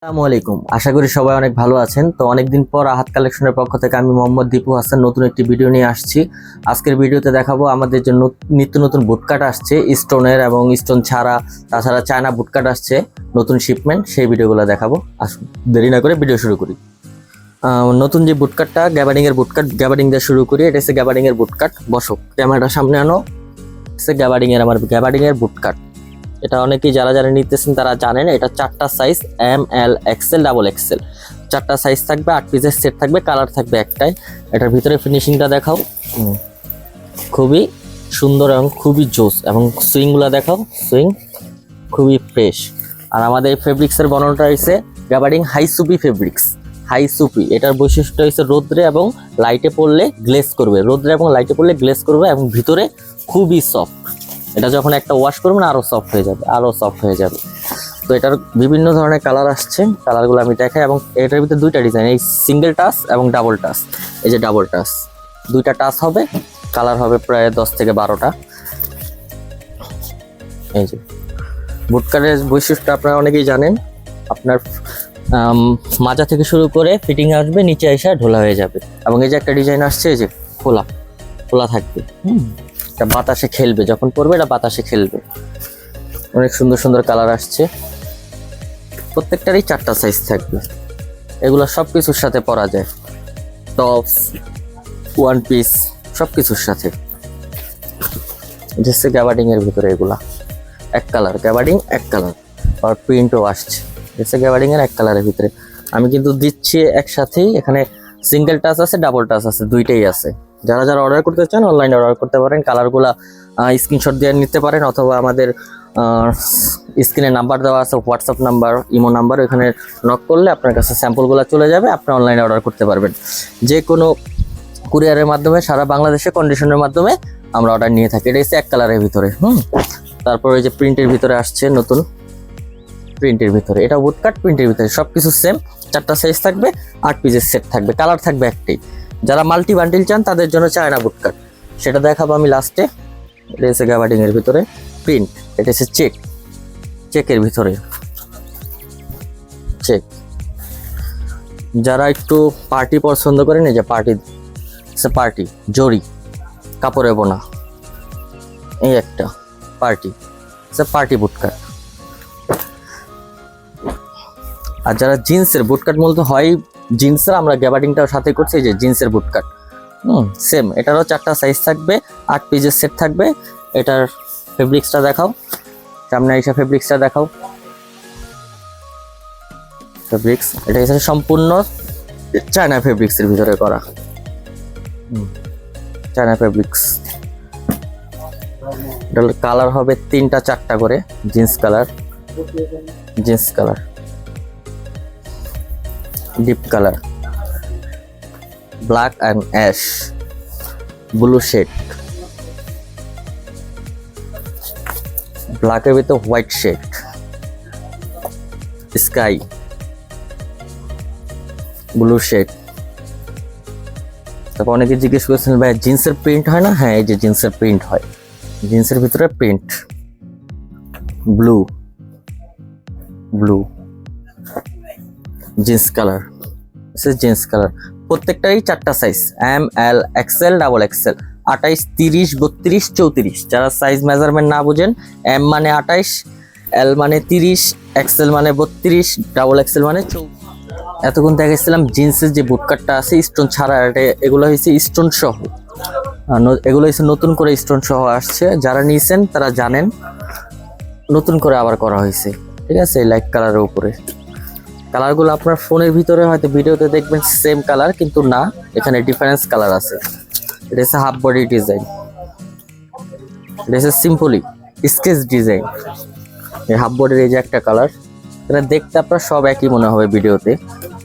আসসালামু আলাইকুম। আশা করি সবাই অনেক ভালো আছেন। তো অনেকদিন পর আহাত কালেকশনের পক্ষ থেকে আমি মোহাম্মদ দীপু হাসান নতুন একটি ভিডিও নিয়ে আসছি। আজকের ভিডিওতে দেখাবো আমাদের যে নিত্য নতুন বুটকাট আসছে স্টোনের এবং স্টোন ছাড়া, তাছাড়া চায়না বুটকাট আসছে নতুন শিপমেন্ট, সেই ভিডিওগুলো দেখাবো। আসুন দেরি না করে ভিডিও শুরু করি। নতুন যে বুটকাটটা গ্যাবার্ডিং এর বুটকাট, গ্যাবার্ডিং দিয়ে শুরু করি। এটা হচ্ছে গ্যাবার্ডিং এর বুটকাট। বসো, ক্যামেরাটা সামনে আনো। হচ্ছে গ্যাবার্ডিং এর বুটকাট। এটা অনেকেই যারা নিতেছেন তারা জানেন। এটা চারটা সাইজ, এম, এল, এক্সেল, ডাবল এক্সেল, চারটা সাইজ থাকবে, 8 পিসের সেট থাকবে, কালার থাকবে একটাই। এটার ভিতরে ফিনিশিংটা দেখাও, খুবই সুন্দর এবং খুবই জোস। এবং সুইংগুলো দেখাও, সুইং খুবই ফ্রেশ। আর আমাদের এই ফেব্রিক্সের বর্ণনাটা হয়েছে গ্যাবার্ডিং হাই সুপি ফেব্রিক্স। হাই সুপি এটার বৈশিষ্ট্য হচ্ছে রোদ্রে এবং লাইটে পড়লে গ্লেজ করবে, রোদ্রে এবং লাইটে পড়লে গ্লেজ করবে এবং ভিতরে খুবই সফট। এটা যখন একটা ওয়াশ করবেন আরো সফট হয়ে যাবে, আরো সফট হয়ে যাবে। তো এটার বিভিন্ন ধরনের কালার আসছে, কালারগুলো আমি দেখাই। এবং এটার ভিতরে দুইটা ডিজাইন, এই সিঙ্গেল টাচ এবং ডাবল টাচ। এই যে ডাবল টাচ, দুইটা টাচ হবে, কালার হবে প্রায় 10 থেকে 12টা। এই যে বুটকাটের বৈশিষ্ট্য আপনারা অনেকেই জানেন। আপনার মাজা থেকে শুরু করে ফিটিং আসবে, নিচে এসে ঢোলা হয়ে যাবে। এবং এই যে একটা ডিজাইন আসছে, এই যে খোলা খোলা থাকবে, বাতাসে খেলবে, যখন পরবে এটা বাতাসে খেলবে। অনেক সুন্দর সুন্দর কালার আসছে, প্রত্যেকটারই 4টা সাইজ থাকবে। এগুলো সবকিছুর সাথে পরা যায়, টপস, ওয়ান পিস, সবকিছুর সাথে। হচ্ছে গ্যাবার্ডিং এর ভিতরে এগুলা এক কালার, গ্যাবার্ডিং এক কালার, আর প্রিন্টও আসছে। হচ্ছে গ্যাবার্ডিং এর এক কালারের ভিতরে। আমি কিন্তু দিচ্ছি একসাথেই, এখানে সিঙ্গেল টাচ আছে, ডাবল টাচ আছে, দুইটাই আছে। যারা যারা অর্ডার করতে চান অনলাইনে অর্ডার করতে পারেন। কালারগুলা স্ক্রিনশট দিয়ে নিতে পারেন, অথবা আমাদের স্ক্রিনে নাম্বার দেওয়া আছে, হোয়াটসঅ্যাপ নাম্বার, ইমো নাম্বার, ওখানে নক করলে আপনার কাছে স্যাম্পলগুলো চলে যাবে, আপনি অনলাইনে অর্ডার করতে পারবেন। যে কোনো কুরিয়ারের মাধ্যমে সারা বাংলাদেশে কন্ডিশনের মাধ্যমে আমরা অর্ডার নিয়ে থাকি। এটা হচ্ছে এক কালারের ভিতরে। তারপর এই যে প্রিন্টের ভিতরে আসছে নতুন, প্রিন্টের ভিতরে এটা বুটকাট, প্রিন্টের ভিতরে সবকিছু সেম, 4টা সাইজ থাকবে, 8 পিসের সেট থাকবে, কালার থাকবে একটাই। যারা মাল্টি বান্ডিল চান তাদের জন্য চায়না বুটকাট, সেটা দেখাবো আমি লাস্টে। এটা হচ্ছে গ্যাবার্ডিং এর ভিতরে প্রিন্ট, এটা হচ্ছে চেক, চেকের ভিতরে চেক। যারা একটু পার্টি পছন্দ করেন, এই যে পার্টি, পার্টি জরি কাপড়ে বোনা, এই একটা পার্টি, পার্টি বুটকাট। আর যারা জিন্সের বুটকাট মূলত হয় জিন্সের, আমরা গ্যাবার্ডিংটাও সাথে করছি। এই যে জিন্সের বুটকাট, সেম, এটারও 4টা সাইজ থাকবে, 8 পিসের সেট থাকবে। এটার ফেব্রিক্সটা দেখাও, সামনে এসে ফেব্রিক্সটা দেখাও। ফেব্রিক্স এটা হচ্ছে সম্পূর্ণ চায়না ফেব্রিক্সের ভিতরে করা, চায়না ফেব্রিক্স। এটার কালার হবে 3টা 4টা করে, jeans colour, jeans colour, deep colour, black and ash, blue shade, ব্ল্যাকের ভিতরে white shade, sky blue shade. তারপর অনেকে জিজ্ঞেস করছেন ভাই জিন্সের প্রিন্ট হয় না? হ্যাঁ, এই যে জিন্সের প্রিন্ট হয়, জিন্সের ভিতরে print, blue blue jeans colour, jeans colour. প্রত্যেকটাই 4টা সাইজ, এম, এল, এক্সেল, ডাবল এক্সেল, 28, 30, 32, 34। যারা সাইজ মেজারমেন্ট না বুঝেন, এম মানে 28, এল মানে 30, এক্সেল মানে 32, ডাবল এক্সেল মানে 34। এতক্ষণ দেখেছিলাম জিন্সের যে বুটকাটটা আছে স্টোন ছাড়া, এগুলো হয়েছে স্টোন সহ, এগুলো হচ্ছে নতুন করে স্টোন সহ আসছে। যারা নিয়েছেন তারা জানেন, নতুন করে আবার করা হয়েছে, ঠিক আছে, লাইট কালারের উপরে। কালারগুলো আপনার ফোনের ভিতরে হয়তো ভিডিওতে দেখবেন সেম কালার, কিন্তু না, এখানে ডিফারেন্স কালার আছে। এটা হচ্ছে হাফ বডি ডিজাইন, এটা হচ্ছে সিম্পলি স্কেচ ডিজাইন। এই হাফ বডির এই যে একটা কালার, এটা দেখতে আপনার সব একই মনে হবে ভিডিওতে,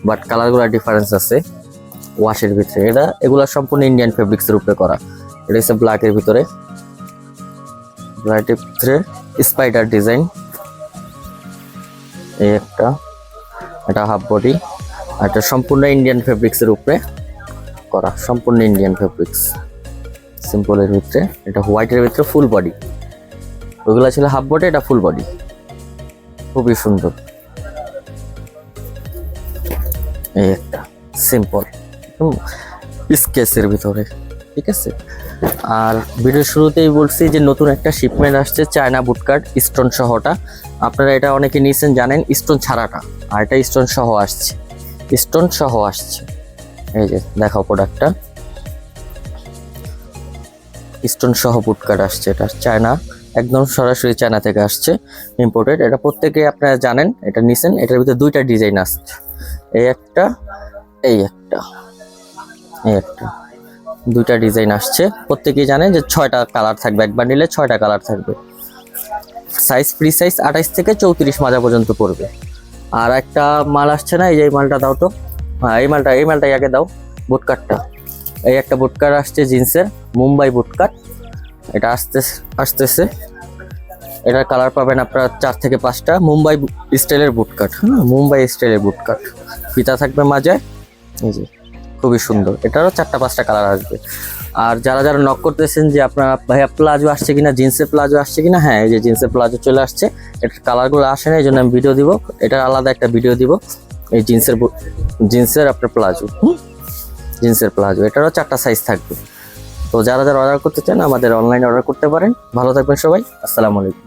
বাট কালারগুলো ডিফারেন্স আছে ওয়াশের ভিতরে। এগুলো সম্পূর্ণ ইন্ডিয়ান ফেব্রিক্সের উপরে করা। এটা হচ্ছে ব্ল্যাকের ভিতরে, ব্ল্যাকের ভিতরে স্পাইডার ডিজাইন, এই একটা, এটা হাফ বডি, আর এটা সম্পূর্ণ ইন্ডিয়ান ফেব্রিক্সের উপরে করা, সম্পূর্ণ ইন্ডিয়ান ফেব্রিক্স সিম্পলের ভিতরে। এটা হোয়াইটের ভিতরে ফুল বডি, ওইগুলো ছিল হাফ বডি, এটা ফুল বডি, খুবই সুন্দর। এই একটা সিম্পল স্কেচের ভিতরে, ঠিক আছে। আর ভিডিওর শুরুতেই বলছি যে নতুন একটা শিপমেন্ট আসছে চায়না বুটকাট স্টোন সহটা। আপনারা এটা অনেকে নিয়েছেন জানেন, স্টোন ছাড়াটা, আর এটা স্টোন সহ আসছে, স্টোন সহ আসছে। এই যে দেখাও প্রোডাক্টটা, স্টোন সহ বুটকাট আসছে। এটা চায়না, একদম সরাসরি চায়না থেকে আসছে, ইম্পোর্টেড। এটা প্রত্যেকে আপনারা জানেন, এটা নিছেন। এটার ভিতরে দুইটা ডিজাইন আসছে, এই একটা, এই একটা, এই একটা, দুইটা ডিজাইন আসছে। প্রত্যেকেই জানেন যে 6টা কালার থাকবে, একবার নিলে 6টা কালার থাকবে। সাইজ ফ্রি সাইজ 28 থেকে 34 মাজা পর্যন্ত পড়বে। আর একটা মাল আসছে না, এই যে এই মালটা দাও তো। হ্যাঁ, এই মালটাই আগে দাও, বুটকাটটা। এই একটা বুটকাট আসছে জিন্সের, মুম্বাই বুটকাট। এটা আসতেছে। এটার কালার পাবেন আপনারা 4 থেকে 5টা। মুম্বাই স্টাইলের বুটকাট, হ্যাঁ, মুম্বাই স্টাইলের বুটকাট। ফিতা থাকবে মাঝে, এই যে খুবই সুন্দর। এটারও 4টা 5টা কালার আসবে। আর যারা যারা নক করতেছেন যে আপনারা ভাইয়া প্লাজো আসছে কিনা, জিন্সের প্লাজো আসছে কিনা, হ্যাঁ এই যে জিন্সের প্লাজো চলে আসছে। এটার কালারগুলো আসে না, এই জন্য আমি ভিডিও দিব, এটার আলাদা একটা ভিডিও দিব। এই জিন্সের আপনার প্লাজো, জিন্সের প্লাজো, এটারও 4টা সাইজ থাকবে। তো যারা যারা অর্ডার করতে চান আমাদের অনলাইনে অর্ডার করতে পারেন। ভালো থাকবেন সবাই, আসসালামু আলাইকুম।